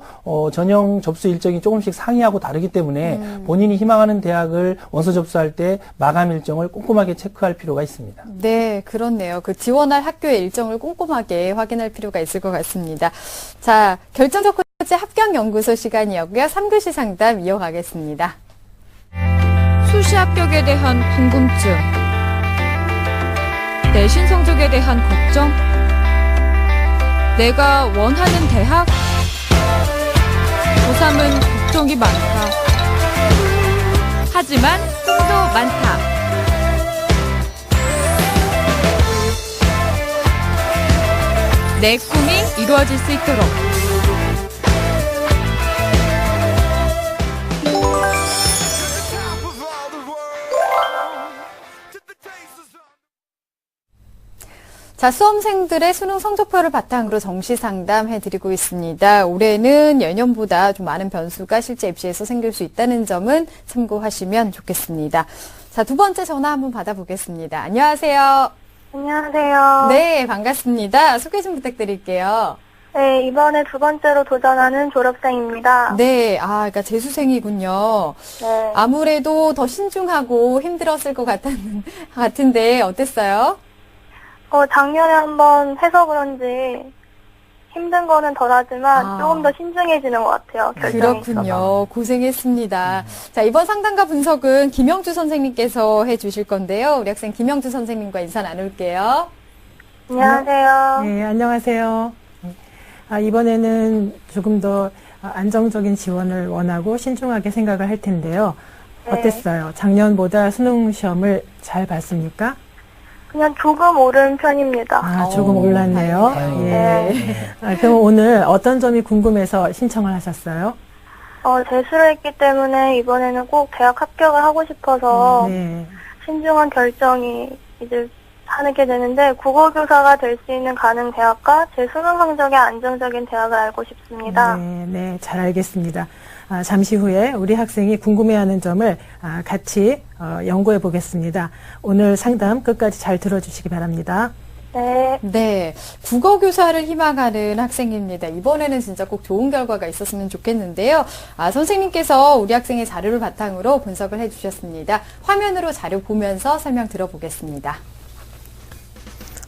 전형 접수 일정이 조금씩 상이하고 다르기 때문에 본인이 희망하는 대학을 원서 접수할 때 마감 일정을 꼼꼼하게 체크할 필요가 있습니다. 네, 그렇네요. 그 지원할 학교의 일정을 꼼꼼하게 확인할 필요가 있을 것 같습니다. 자, 결정적 코스 합격연구소 시간이었고요. 3교시 상담 이어가겠습니다. 수시 합격에 대한 궁금증, 내신 성적에 대한 걱정, 내가 원하는 대학, 고3은 걱정이 많다. 하지만 꿈도 많다. 내 꿈이 이루어질 수 있도록 자, 수험생들의 수능 성적표를 바탕으로 정시 상담해드리고 있습니다. 올해는 예년보다 좀 많은 변수가 실제 입시에서 생길 수 있다는 점은 참고하시면 좋겠습니다. 자, 두 번째 전화 한번 받아보겠습니다. 안녕하세요. 안녕하세요. 네, 반갑습니다. 소개 좀 부탁드릴게요. 네, 이번에 두 번째로 도전하는 졸업생입니다. 네, 그러니까 재수생이군요. 네. 아무래도 더 신중하고 힘들었을 것 같은데 어땠어요? 작년에 한번 해서 그런지 힘든 거는 덜하지만 조금 더 신중해지는 것 같아요. 결정이 그렇군요. 있어서. 고생했습니다. 자, 이번 상담과 분석은 김영주 선생님께서 해주실 건데요. 우리 학생 김영주 선생님과 인사 나눌게요. 안녕하세요. 네, 안녕하세요. 이번에는 조금 더 안정적인 지원을 원하고 신중하게 생각을 할 텐데요. 네. 어땠어요? 작년보다 수능 시험을 잘 봤습니까? 그냥 조금 오른 편입니다. 조금 올랐네요. 네. 그럼 오늘 어떤 점이 궁금해서 신청을 하셨어요? 재수를 했기 때문에 이번에는 꼭 대학 합격을 하고 싶어서 네. 신중한 결정이 이제 하게 되는데 국어교사가 될 수 있는 가능 대학과 제 수능 성적의 안정적인 대학을 알고 싶습니다. 네, 잘 알겠습니다. 잠시 후에 우리 학생이 궁금해하는 점을 같이 연구해 보겠습니다. 오늘 상담 끝까지 잘 들어주시기 바랍니다. 네. 네, 국어교사를 희망하는 학생입니다. 이번에는 진짜 꼭 좋은 결과가 있었으면 좋겠는데요. 선생님께서 우리 학생의 자료를 바탕으로 분석을 해주셨습니다. 화면으로 자료 보면서 설명 들어보겠습니다.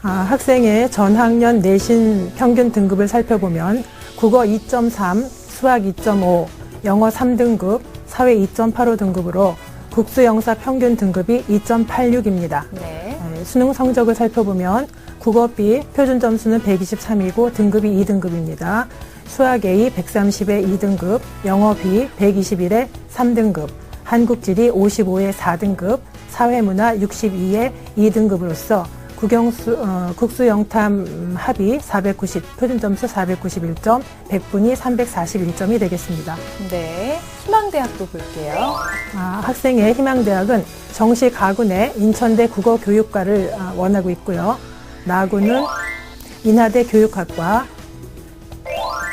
학생의 전학년 내신 평균 등급을 살펴보면 국어 2.3, 수학 2.5, 영어 3등급, 사회 2.85 등급으로 국수영사 평균 등급이 2.86입니다. 네. 수능 성적을 살펴보면 국어 B 표준 점수는 123이고 등급이 2등급입니다. 수학 A 130에 2등급, 영어 B 121에 3등급, 한국지리 55에 4등급, 사회문화 62에 2등급으로서 국수 영탐 합이 490, 표준 점수 491점, 백분위 341점이 되겠습니다. 네. 희망대학도 볼게요. 학생의 희망대학은 정시 가군의 인천대 국어교육과를 원하고 있고요. 나군은 인하대 교육학과,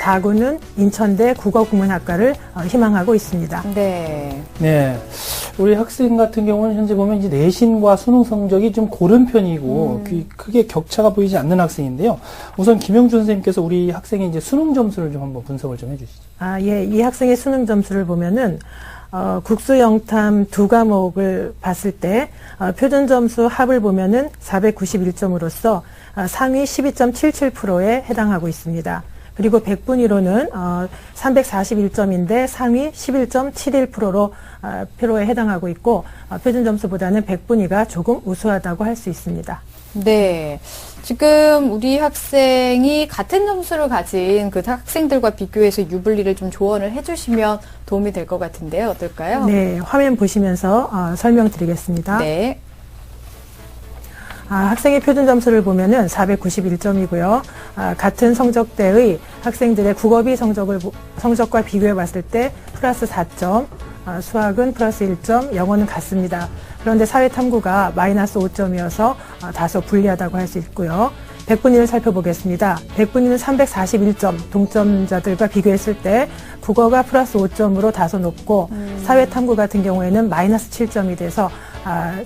다군은 인천대 국어국문학과를 희망하고 있습니다. 네. 네. 우리 학생 같은 경우는 현재 보면 이제 내신과 수능 성적이 좀 고른 편이고 크게 격차가 보이지 않는 학생인데요. 우선 김영준 선생님께서 우리 학생의 이제 수능 점수를 좀 한번 분석을 좀 해주시죠. 예. 이 학생의 수능 점수를 보면은 국수 영탐 두 과목을 봤을 때 표준 점수 합을 보면은 491점으로서 상위 12.77%에 해당하고 있습니다. 그리고 백분위로는 341점인데 상위 11.71%로 표로에 해당하고 있고 표준 점수보다는 백분위가 조금 우수하다고 할 수 있습니다. 네. 지금 우리 학생이 같은 점수를 가진 그 학생들과 비교해서 유불리를 좀 조언을 해주시면 도움이 될 것 같은데요. 어떨까요? 네, 화면 보시면서 설명드리겠습니다. 네. 학생의 표준 점수를 보면은 491점이고요. 같은 성적대의 학생들의 국어비 성적과 비교해 봤을 때 플러스 4점, 수학은 플러스 1점, 영어는 같습니다. 그런데 사회탐구가 마이너스 5점이어서 다소 불리하다고 할 수 있고요. 백분위를 살펴보겠습니다. 백분위는 341점, 동점자들과 비교했을 때 국어가 플러스 5점으로 다소 높고 사회탐구 같은 경우에는 마이너스 7점이 돼서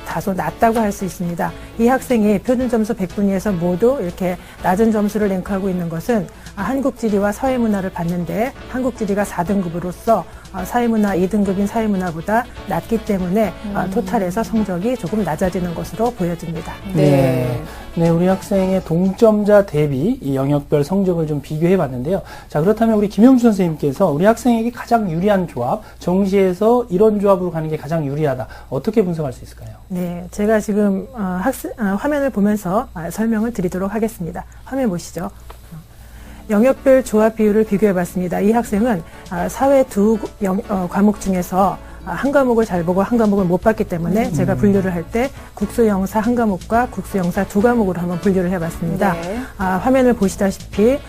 다소 낮다고 할 수 있습니다. 이 학생이 표준 점수 백분위에서 모두 이렇게 낮은 점수를 랭크하고 있는 것은 한국지리와 사회문화를 봤는데 한국지리가 4등급으로서 사회문화 2등급인 사회문화보다 낮기 때문에 토탈에서 성적이 조금 낮아지는 것으로 보여집니다. 네. 네, 우리 학생의 동점자 대비 이 영역별 성적을 좀 비교해 봤는데요. 자, 그렇다면 우리 김영준 선생님께서 우리 학생에게 가장 유리한 조합, 정시에서 이런 조합으로 가는 게 가장 유리하다. 어떻게 분석할 수 있을까요? 네, 제가 지금 화면을 보면서 설명을 드리도록 하겠습니다. 화면 보시죠. 영역별 조합 비율을 비교해 봤습니다. 이 학생은 사회 두 과목 중에서 한 과목을 잘 보고 한 과목을 못 봤기 때문에 제가 분류를 할 때 국수영사 한 과목과 국수영사 두 과목으로 한번 분류를 해봤습니다. 네. 화면을 보시다시피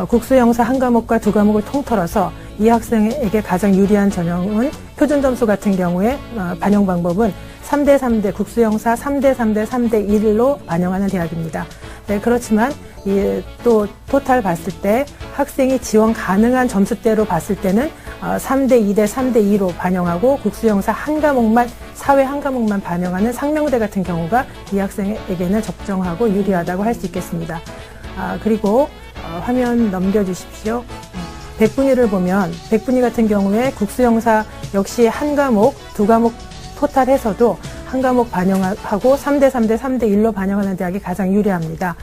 국수영사 한 과목과 두 과목을 통틀어서 이 학생에게 가장 유리한 전형은 표준 점수 같은 경우에 반영 방법은 3대3대 국수영사 3대3대 3대1로 반영하는 대학입니다. 네, 그렇지만 또 토탈 봤을 때 학생이 지원 가능한 점수대로 봤을 때는 3대2대 3대2로 반영하고 국수영사 한 과목만 사회 한 과목만 반영하는 상명대 같은 경우가 이 학생에게는 적정하고 유리하다고 할 수 있겠습니다. 그리고 화면 넘겨주십시오. 백분위를 보면 백분위 같은 경우에 국수영사 역시 한 과목, 두 과목 토탈해서도 한 과목 반영하고 3대3대 3대1로 반영하는 대학이 가장 유리합니다.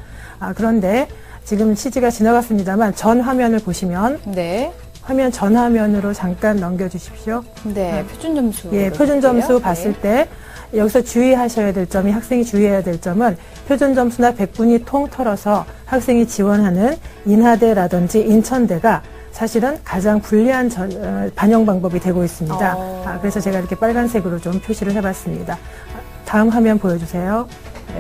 그런데 지금 CG가 지나갔습니다만 전 화면을 보시면 네. 화면 전 화면으로 잠깐 넘겨주십시오. 네. 표준 점수. 예, 표준 점수 봤을 때 여기서 주의하셔야 될 점이 학생이 주의해야 될 점은 표준 점수나 백분위 통틀어서 학생이 지원하는 인하대라든지 인천대가 사실은 가장 불리한 반영 방법이 되고 있습니다. 그래서 제가 이렇게 빨간색으로 좀 표시를 해봤습니다. 다음 화면 보여주세요.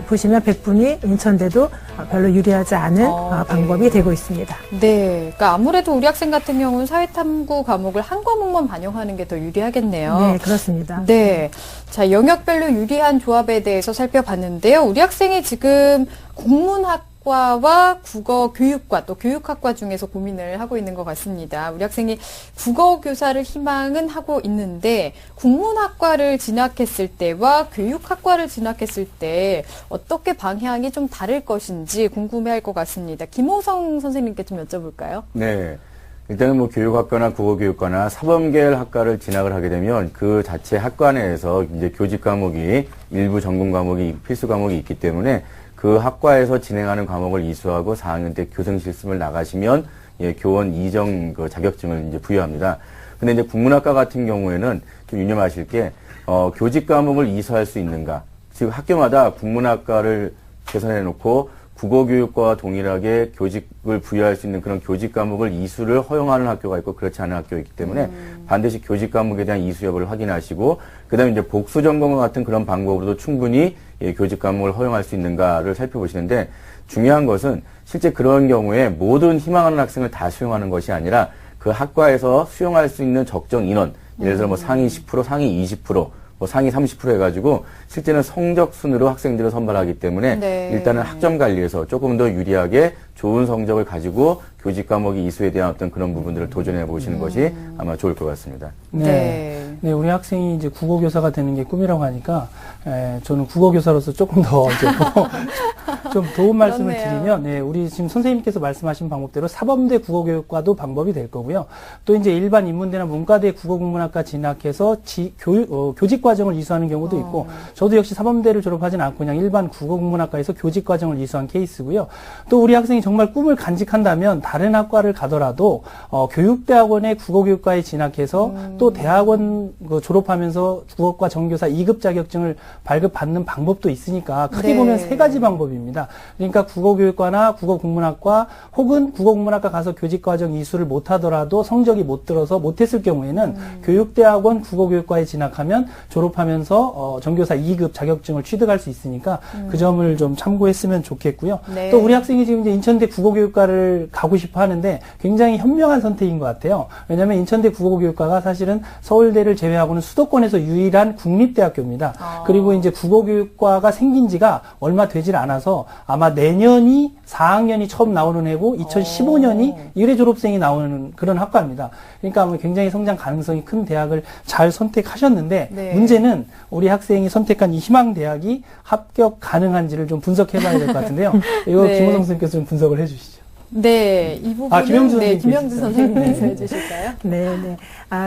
보시면 백분위, 인천대도 별로 유리하지 않은 방법이 되고 있습니다. 네. 그러니까 아무래도 우리 학생 같은 경우는 사회탐구 과목을 한 과목만 반영하는 게 더 유리하겠네요. 네, 그렇습니다. 네. 자, 영역별로 유리한 조합에 대해서 살펴봤는데요. 우리 학생이 지금 국문학과와 국어교육과 또 교육학과 중에서 고민을 하고 있는 것 같습니다. 우리 학생이 국어교사를 희망은 하고 있는데 국문학과를 진학했을 때와 교육학과를 진학했을 때 어떻게 방향이 좀 다를 것인지 궁금해할 것 같습니다. 김호성 선생님께 좀 여쭤볼까요? 네. 일단은 뭐 교육학과나 국어교육과나 사범계열 학과를 진학을 하게 되면 그 자체 학과 내에서 이제 교직 과목이 일부 전공 과목이 필수 과목이 있기 때문에 그 학과에서 진행하는 과목을 이수하고 4학년 때 교생 실습을 나가시면 교원 이정 그 자격증을 이제 부여합니다. 근데 이제 국문학과 같은 경우에는 좀 유념하실 게 교직 과목을 이수할 수 있는가? 즉 학교마다 국문학과를 개설해 놓고 국어교육과 동일하게 교직을 부여할 수 있는 그런 교직 과목을 이수를 허용하는 학교가 있고 그렇지 않은 학교가 있기 때문에 반드시 교직 과목에 대한 이수 여부를 확인하시고 그다음에 이제 복수 점검과 같은 그런 방법으로도 충분히 교직 과목을 허용할 수 있는가를 살펴보시는데 중요한 것은 실제 그런 경우에 모든 희망하는 학생을 다 수용하는 것이 아니라 그 학과에서 수용할 수 있는 적정 인원, 예를 들어 뭐 상위 10%, 상위 20%, 뭐 상위 30% 해가지고 실제는 성적 순으로 학생들을 선발하기 때문에 네. 일단은 학점 관리에서 조금 더 유리하게 좋은 성적을 가지고 교직 과목의 이수에 대한 어떤 그런 부분들을 도전해 보시는 것이 아마 좋을 것 같습니다. 네, 우리 학생이 이제 국어교사가 되는 게 꿈이라고 하니까 저는 국어교사로서 조금 더 이제 좀 도움 말씀을 그렇네요. 드리면, 네, 우리 지금 선생님께서 말씀하신 방법대로 사범대 국어교육과도 방법이 될 거고요. 또 이제 일반 인문대나 문과대 국어국문학과 진학해서 교직 과정을 이수하는 경우도 있고, 저도 역시 사범대를 졸업하진 않고 그냥 일반 국어국문학과에서 교직 과정을 이수한 케이스고요. 또 우리 학생이 정말 꿈을 간직한다면 다른 학과를 가더라도 교육대학원의 국어교육과에 진학해서 또 대학원 졸업하면서 국어과 정교사 2급 자격증을 발급받는 방법도 있으니까 크게 네. 보면 세 가지 방법입니다. 그러니까 국어교육과나 국어국문학과 혹은 국어국문학과 가서 교직과정 이수를 못하더라도 성적이 못 들어서 못했을 경우에는 교육대학원 국어교육과에 진학하면 졸업하면서 정교사 2급 자격증을 취득할 수 있으니까 그 점을 좀 참고했으면 좋겠고요. 네. 또 우리 학생이 지금 이제 인천대 국어교육과를 가고 싶어 하는데 굉장히 현명한 선택인 것 같아요. 왜냐하면 인천대 국어교육과가 사실은 서울대를 제외하고는 수도권에서 유일한 국립대학교입니다. 그리고 이제 국어교육과가 생긴 지가 얼마 되질 않아서 아마 내년이 4학년이 처음 나오는 해고 2015년이 1회 졸업생이 나오는 그런 학과입니다. 그러니까 아마 굉장히 성장 가능성이 큰 대학을 잘 선택하셨는데 네. 문제는 우리 학생이 선택한 이 희망대학이 합격 가능한지를 좀 분석해봐야 될 것 같은데요. 이거 네. 김호성 선생님께서 좀 분석을 해주시죠. 네, 이 부분은 김영주 네, 선생님 김영주 계시죠? 선생님께서 해주실까요? 네, 네.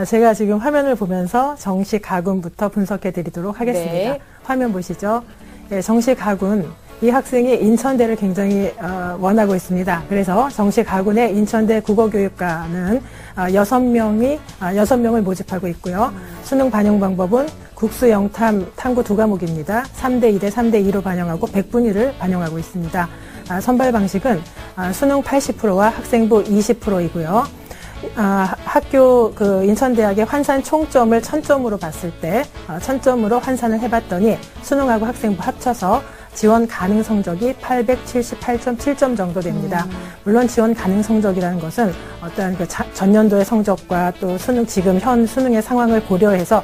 제가 지금 화면을 보면서 정시 가군부터 분석해 드리도록 하겠습니다. 네. 화면 보시죠. 네, 정시 가군. 이 학생이 인천대를 굉장히 원하고 있습니다. 그래서 정시 가군의 인천대 국어교육과는 6명을 모집하고 있고요. 수능 반영 방법은 국수, 영탐, 탐구 두 과목입니다. 3대2대 3대2로 반영하고 100분위를 반영하고 있습니다. 선발 방식은 수능 80%와 학생부 20%이고요. 학교 인천대학의 환산 총점을 1000점으로 봤을 때 1000점으로 환산을 해봤더니 수능하고 학생부 합쳐서 지원 가능 성적이 878.7점 정도 됩니다. 물론 지원 가능 성적이라는 것은 어떠한 전년도의 성적과 또 지금 현 수능의 상황을 고려해서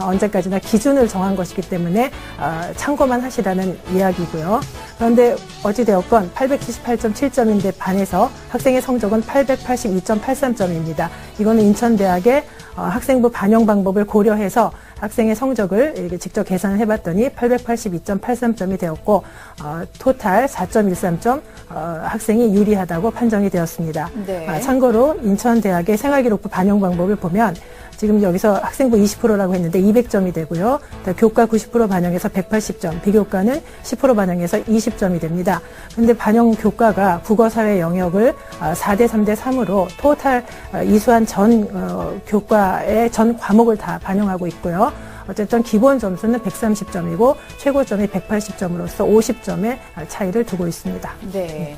언제까지나 기준을 정한 것이기 때문에 참고만 하시라는 이야기고요. 그런데 어찌되었건 878.7점인데 반해서 학생의 성적은 882.83점입니다. 이거는 인천대학의 학생부 반영 방법을 고려해서 학생의 성적을 이렇게 직접 계산을 해봤더니 882.83점이 되었고 토탈 4.13점 학생이 유리하다고 판정이 되었습니다. 네. 참고로 인천대학의 생활기록부 반영 방법을 보면 지금 여기서 학생부 20%라고 했는데 200점이 되고요. 교과 90% 반영해서 180점, 비교과는 10% 반영해서 20점이 됩니다. 그런데 반영 교과가 국어사회 영역을 4대 3대 3으로 토탈 이수한 전 교과의 전 과목을 다 반영하고 있고요. 어쨌든 기본 점수는 130점이고 최고점이 180점으로서 50점의 차이를 두고 있습니다. 네.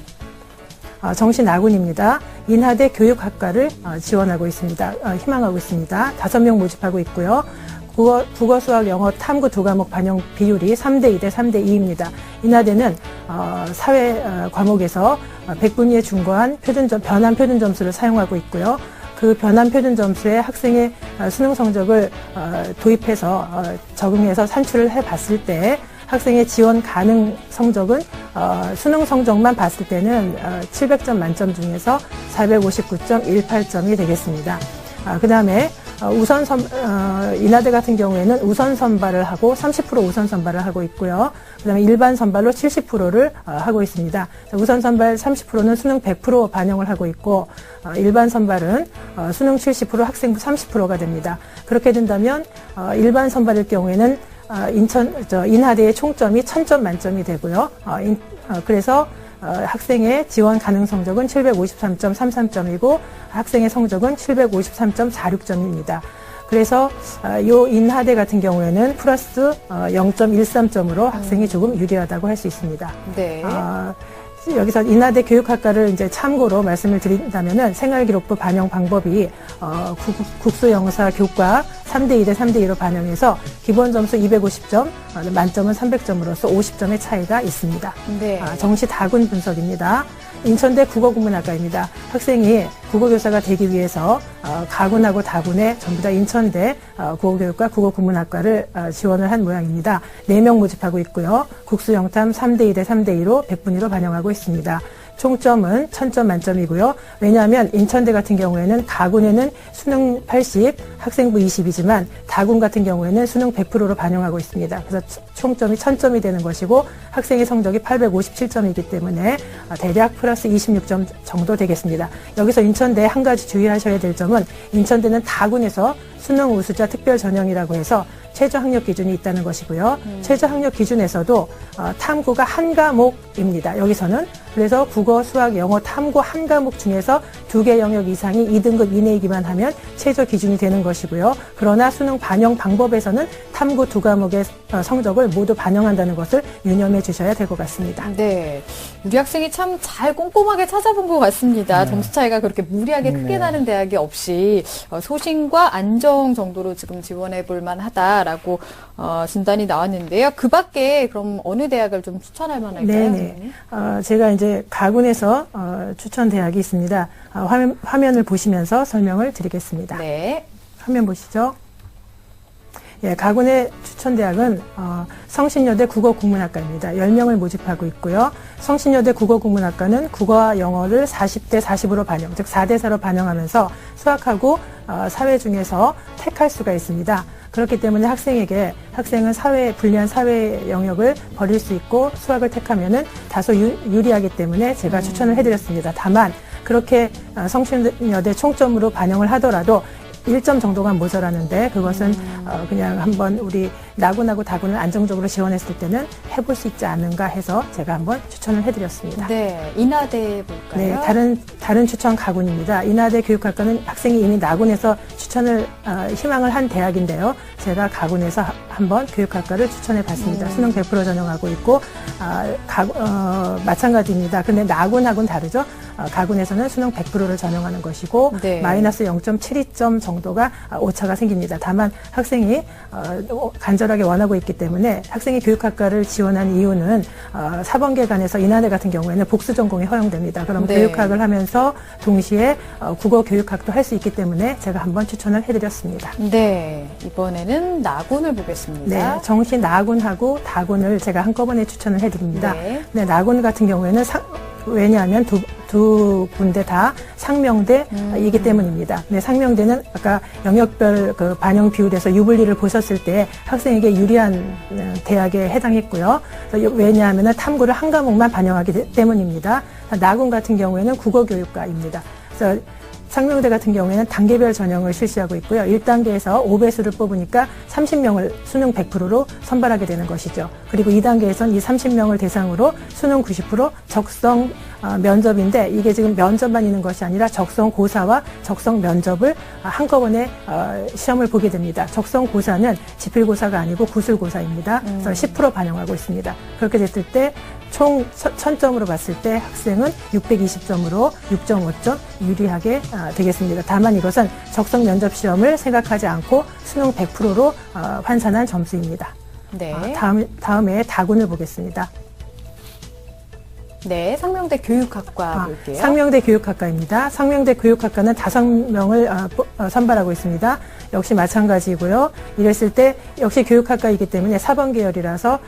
정신아군입니다. 인하대 교육학과를 지원하고 있습니다. 희망하고 있습니다. 5명 모집하고 있고요. 국어, 수학, 영어, 탐구 두 과목 반영 비율이 3대2대 3대2입니다. 인하대는 사회 과목에서 100분위에 중과한 변환 표준 점수를 사용하고 있고요. 그 변환 표준 점수에 학생의 수능 성적을 도입해서 적응해서 산출을 해봤을 때 학생의 지원 가능 성적은 수능 성적만 봤을 때는 700점 만점 중에서 459.18점이 되겠습니다. 그 다음에 인하대 같은 경우에는 우선 선발을 하고 30% 우선 선발을 하고 있고요. 그 다음에 일반 선발로 70%를 하고 있습니다. 우선 선발 30%는 수능 100% 반영을 하고 있고 일반 선발은 수능 70% 학생부 30%가 됩니다. 그렇게 된다면 일반 선발일 경우에는 인하대의 총점이 1000점 만점이 되고요. 그래서 학생의 지원 가능 성적은 753.33점이고 학생의 성적은 753.46점입니다. 그래서 요 인하대 같은 경우에는 플러스 0.13점으로 학생이 조금 유리하다고 할 수 있습니다. 네. 여기서 인하대 교육학과를 이제 참고로 말씀을 드린다면은 생활기록부 반영 방법이 국수영사 교과 3대2대 3대2로 반영해서 기본 점수 250점, 만점은 300점으로서 50점의 차이가 있습니다. 네. 정시 다군 분석입니다. 인천대 국어국문학과입니다. 학생이 국어교사가 되기 위해서 가군하고 다군에 전부 다 인천대 국어교육과 국어국문학과를 지원을 한 모양입니다. 4명 모집하고 있고요. 국수영탐 3대2대 3대2로 100분위로 반영하고 있습니다. 총점은 1000점 만점이고요. 왜냐하면 인천대 같은 경우에는 가군에는 수능 80, 학생부 20이지만 다군 같은 경우에는 수능 100%로 반영하고 있습니다. 그래서 총점이 1000점이 되는 것이고 학생의 성적이 857점이기 때문에 대략 플러스 26점 정도 되겠습니다. 여기서 인천대 한 가지 주의하셔야 될 점은 인천대는 다군에서 수능 우수자 특별 전형이라고 해서 최저 학력 기준이 있다는 것이고요. 최저 학력 기준에서도 탐구가 한 과목입니다. 여기서는 그래서 국어, 수학, 영어, 탐구 한 과목 중에서 2개 영역 이상이 2등급 이내이기만 하면 최저 기준이 되는 것이고요. 그러나 수능 반영 방법에서는 탐구 2과목의 성적을 모두 반영한다는 것을 유념해 주셔야 될 것 같습니다. 네. 우리 학생이 참 잘 꼼꼼하게 찾아본 것 같습니다. 점수 차이가 그렇게 무리하게 크게 나는 대학이 없이 소신과 안정 정도로 지금 지원해 볼 만하다라고 진단이 나왔는데요. 그 밖에 그럼 어느 대학을 좀 추천할 만할까요? 네네. 제가 이제 가군에서 추천 대학이 있습니다. 화면을 보시면서 설명을 드리겠습니다. 네. 화면 보시죠. 예, 가군의 추천대학은 성신여대 국어국문학과입니다. 10명을 모집하고 있고요. 성신여대 국어국문학과는 국어와 영어를 40대 40으로 반영, 즉 4대4로 반영하면서 수학하고 사회 중에서 택할 수가 있습니다. 그렇기 때문에 학생은 불리한 사회 영역을 버릴 수 있고 수학을 택하면은 다소 유리하기 때문에 제가 추천을 해드렸습니다. 다만 그렇게 성신여대 총점으로 반영을 하더라도 1점 정도가 모자라는데 그것은 그냥 한번 우리 나군하고 다군을 안정적으로 지원했을 때는 해볼 수 있지 않은가 해서 제가 한번 추천을 해드렸습니다. 네, 인하대 볼까요? 네, 다른 추천 가군입니다. 인하대 교육학과는 학생이 이미 나군에서 추천을 희망을 한 대학인데요. 제가 가군에서 한번 교육학과를 추천해 봤습니다. 수능 100% 전형하고 있고 마찬가지입니다. 근데 나군하고는 다르죠. 가군에서는 수능 100%를 전형하는 것이고 네. 마이너스 0.72점 정도가 오차가 생깁니다. 다만 학생이 간절하게 원하고 있기 때문에 학생이 교육학과를 지원한 이유는 사범계간에서 인하대 같은 경우에는 복수 전공이 허용됩니다. 그럼 네. 교육학을 하면서 동시에 국어 교육학도 할 수 있기 때문에 제가 한번 추천을 해드렸습니다. 네, 이번에는 나군을 보겠습니다. 네, 정시 나군하고 다군을 제가 한꺼번에 추천을 해드립니다. 네. 네, 나군 같은 경우에는 왜냐하면 두 군데 다 상명대이기 때문입니다. 네, 상명대는 아까 영역별 그 반영 비율에서 유불리를 보셨을 때 학생에게 유리한 대학에 해당했고요. 왜냐하면 탐구를 한 과목만 반영하기 때문입니다. 나군 같은 경우에는 국어교육과입니다. 그래서 상명대 같은 경우에는 단계별 전형을 실시하고 있고요. 1단계에서 5배수를 뽑으니까 30명을 수능 100%로 선발하게 되는 것이죠. 그리고 2단계에서는 이 30명을 대상으로 수능 90% 적성 면접인데 이게 지금 면접만 있는 것이 아니라 적성 고사와 적성 면접을 한꺼번에 시험을 보게 됩니다. 적성 고사는 지필고사가 아니고 구술고사입니다. 그래서 10% 반영하고 있습니다. 그렇게 됐을 때 총 1000점으로 봤을 때 학생은 620점으로 6.5점 유리하게 되겠습니다. 다만 이것은 적성 면접 시험을 생각하지 않고 수능 100%로 환산한 점수입니다. 네. 다음에 다군을 보겠습니다. 네, 상명대 교육학과 볼게요. 상명대 교육학과입니다. 상명대 교육학과는 5명을 선발하고 있습니다. 역시 마찬가지고요. 이랬을 때 역시 교육학과이기 때문에 사범 계열이라서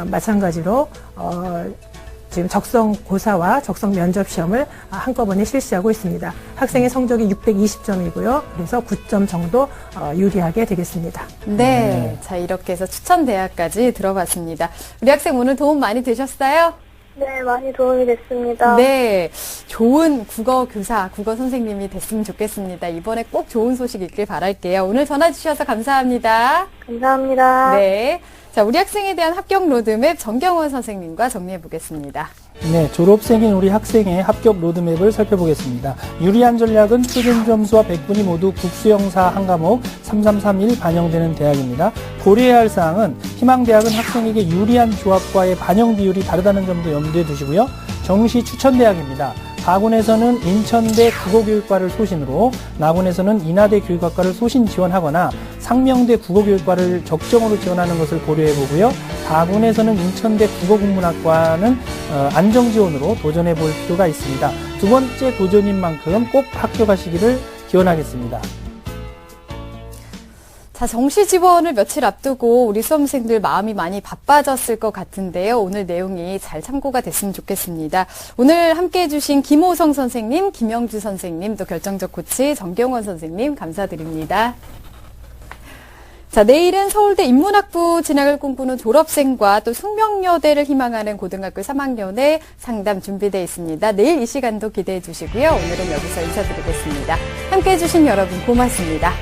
마찬가지로 지금 적성 고사와 적성 면접 시험을 한꺼번에 실시하고 있습니다. 학생의 성적이 620점이고요. 그래서 9점 정도 유리하게 되겠습니다. 네, 자 이렇게 해서 추천 대학까지 들어봤습니다. 우리 학생 오늘 도움 많이 되셨어요? 네, 많이 도움이 됐습니다. 네, 좋은 국어 교사, 국어 선생님이 됐으면 좋겠습니다. 이번에 꼭 좋은 소식 있길 바랄게요. 오늘 전화 주셔서 감사합니다. 감사합니다. 네, 자 우리 학생에 대한 합격 로드맵 정경원 선생님과 정리해 보겠습니다. 네, 졸업생인 우리 학생의 합격 로드맵을 살펴보겠습니다. 유리한 전략은 표준 점수와 100분이 모두 국수영사 한 과목 3331 반영되는 대학입니다. 고려해야 할 사항은 희망대학은 학생에게 유리한 조합과의 반영 비율이 다르다는 점도 염두에 두시고요. 정시 추천대학입니다. 가군에서는 인천대 국어교육과를 소신으로, 나군에서는 인하대 교육학과를 소신 지원하거나 상명대 국어교육과를 적정으로 지원하는 것을 고려해 보고요. 가군에서는 인천대 국어국문학과는 안정지원으로 도전해 볼 필요가 있습니다. 두 번째 도전인 만큼 꼭 합격하시기를 기원하겠습니다. 자, 정시 지원을 며칠 앞두고 우리 수험생들 마음이 많이 바빠졌을 것 같은데요. 오늘 내용이 잘 참고가 됐으면 좋겠습니다. 오늘 함께해 주신 김호성 선생님, 김영주 선생님, 또 결정적 코치 정경원 선생님 감사드립니다. 자, 내일은 서울대 인문학부 진학을 꿈꾸는 졸업생과 또 숙명여대를 희망하는 고등학교 3학년의 상담 준비되어 있습니다. 내일 이 시간도 기대해 주시고요. 오늘은 여기서 인사드리겠습니다. 함께해 주신 여러분 고맙습니다.